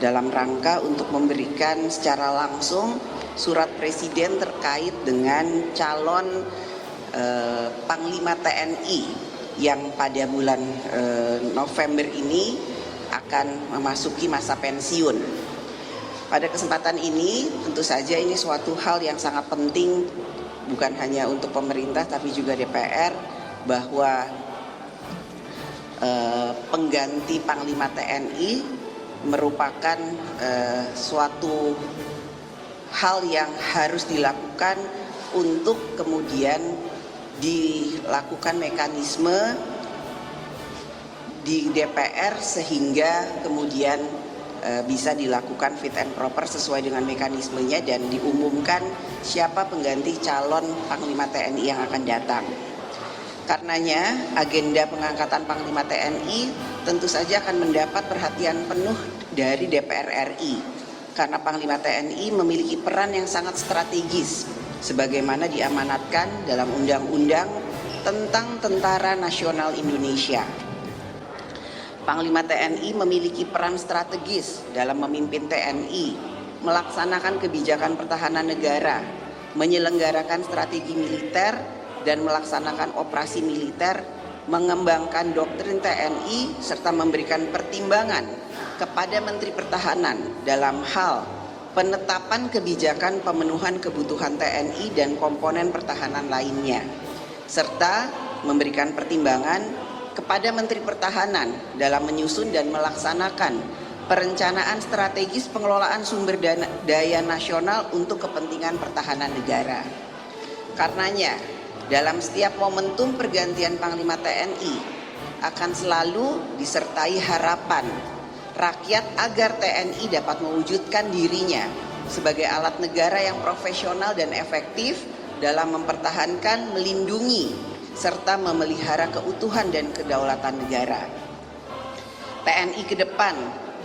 dalam rangka untuk memberikan secara langsung surat presiden terkait dengan calon Panglima TNI yang pada bulan November ini akan memasuki masa pensiun. Pada kesempatan ini tentu saja ini suatu hal yang sangat penting bukan hanya untuk pemerintah tapi juga DPR, bahwa pengganti Panglima TNI merupakan suatu hal yang harus dilakukan untuk kemudian dilakukan mekanisme di DPR sehingga kemudian bisa dilakukan fit and proper sesuai dengan mekanismenya dan diumumkan siapa pengganti calon Panglima TNI yang akan datang. Karenanya agenda pengangkatan Panglima TNI tentu saja akan mendapat perhatian penuh dari DPR RI. Karena Panglima TNI memiliki peran yang sangat strategis sebagaimana diamanatkan dalam Undang-Undang tentang Tentara Nasional Indonesia. Panglima TNI memiliki peran strategis dalam memimpin TNI, melaksanakan kebijakan pertahanan negara, menyelenggarakan strategi militer dan melaksanakan operasi militer, mengembangkan doktrin TNI serta memberikan pertimbangan kepada Menteri Pertahanan dalam hal penetapan kebijakan pemenuhan kebutuhan TNI dan komponen pertahanan lainnya, serta memberikan pertimbangan kepada Menteri Pertahanan dalam menyusun dan melaksanakan perencanaan strategis pengelolaan sumber daya nasional untuk kepentingan pertahanan negara. Karenanya, dalam setiap momentum pergantian Panglima TNI akan selalu disertai harapan rakyat agar TNI dapat mewujudkan dirinya sebagai alat negara yang profesional dan efektif dalam mempertahankan, melindungi, serta memelihara keutuhan dan kedaulatan negara. TNI ke depan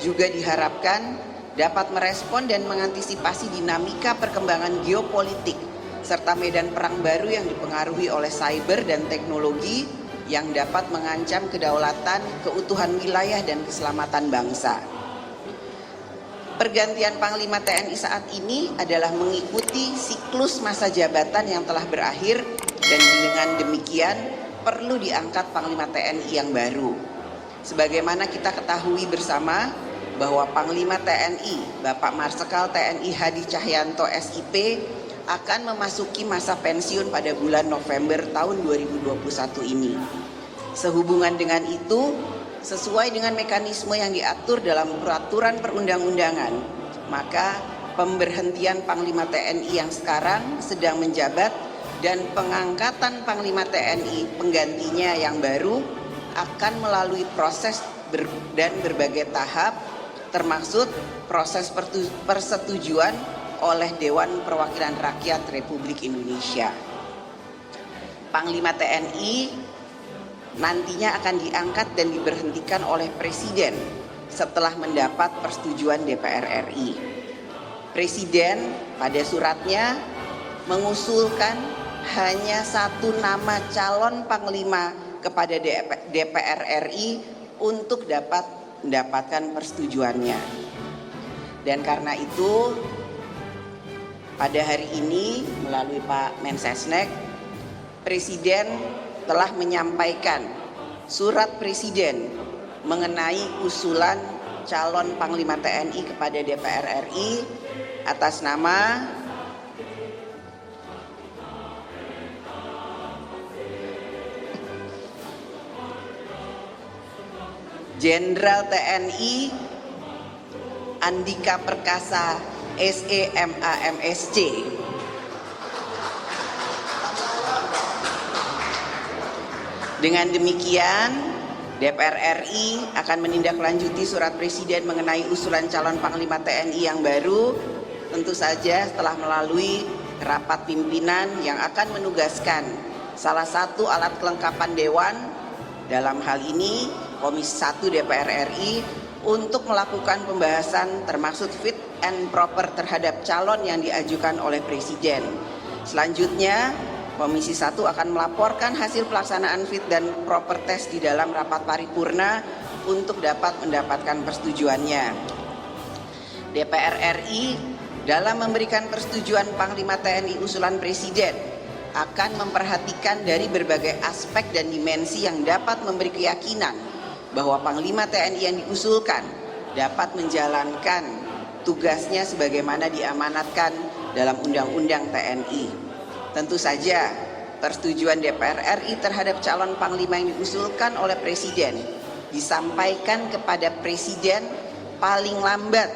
juga diharapkan dapat merespon dan mengantisipasi dinamika perkembangan geopolitik serta medan perang baru yang dipengaruhi oleh cyber dan teknologi yang dapat mengancam kedaulatan, keutuhan wilayah dan keselamatan bangsa. Pergantian Panglima TNI saat ini adalah mengikuti siklus masa jabatan yang telah berakhir dan dengan demikian perlu diangkat Panglima TNI yang baru. Sebagaimana kita ketahui bersama bahwa Panglima TNI Bapak Marsikal TNI Hadi Cahyanto SIP akan memasuki masa pensiun pada bulan November tahun 2021 ini. Sehubungan dengan itu, sesuai dengan mekanisme yang diatur dalam peraturan perundang-undangan, maka pemberhentian Panglima TNI yang sekarang sedang menjabat dan pengangkatan Panglima TNI penggantinya yang baru akan melalui proses dan berbagai tahap, termasuk proses persetujuan oleh Dewan Perwakilan Rakyat Republik Indonesia. Panglima TNI nantinya akan diangkat dan diberhentikan oleh Presiden setelah mendapat persetujuan DPR RI. Presiden pada suratnya mengusulkan hanya satu nama calon Panglima kepada DPR RI untuk dapat mendapatkan persetujuannya. Dan karena itu pada hari ini melalui Pak Mensesnek, Presiden telah menyampaikan surat Presiden mengenai usulan calon Panglima TNI kepada DPR RI atas nama Jenderal TNI Andika Perkasa SEMAMSC. Dengan demikian, DPR RI akan menindaklanjuti surat Presiden mengenai usulan calon Panglima TNI yang baru, tentu saja setelah melalui rapat pimpinan yang akan menugaskan salah satu alat kelengkapan Dewan, dalam hal ini Komisi 1 DPR RI, untuk melakukan pembahasan termasuk fit and proper terhadap calon yang diajukan oleh Presiden. Selanjutnya, Komisi 1 akan melaporkan hasil pelaksanaan fit dan proper test di dalam rapat paripurna untuk dapat mendapatkan persetujuannya. DPR RI dalam memberikan persetujuan Panglima TNI usulan Presiden akan memperhatikan dari berbagai aspek dan dimensi yang dapat memberi keyakinan bahwa Panglima TNI yang diusulkan dapat menjalankan tugasnya sebagaimana diamanatkan dalam Undang-Undang TNI. Tentu saja persetujuan DPR RI terhadap calon Panglima yang diusulkan oleh Presiden disampaikan kepada Presiden paling lambat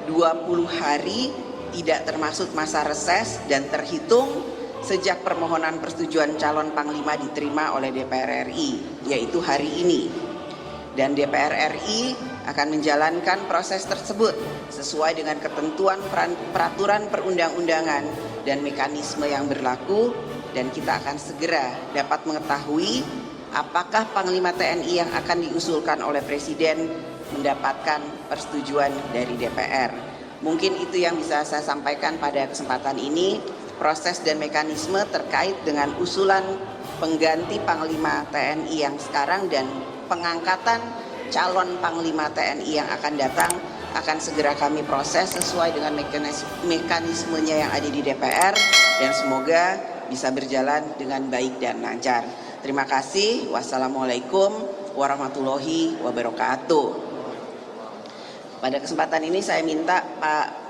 20 hari tidak termasuk masa reses dan terhitung sejak permohonan persetujuan calon Panglima diterima oleh DPR RI, yaitu hari ini. Dan DPR RI akan menjalankan proses tersebut sesuai dengan ketentuan peraturan perundang-undangan dan mekanisme yang berlaku, dan kita akan segera dapat mengetahui apakah Panglima TNI yang akan diusulkan oleh Presiden mendapatkan persetujuan dari DPR. Mungkin itu yang bisa saya sampaikan pada kesempatan ini, proses dan mekanisme terkait dengan usulan pengganti Panglima TNI yang sekarang dan pengangkatan calon Panglima TNI yang akan datang akan segera kami proses sesuai dengan mekanismenya yang ada di DPR, dan semoga bisa berjalan dengan baik dan lancar. Terima kasih. Wassalamualaikum warahmatullahi wabarakatuh. Pada kesempatan ini saya minta Pak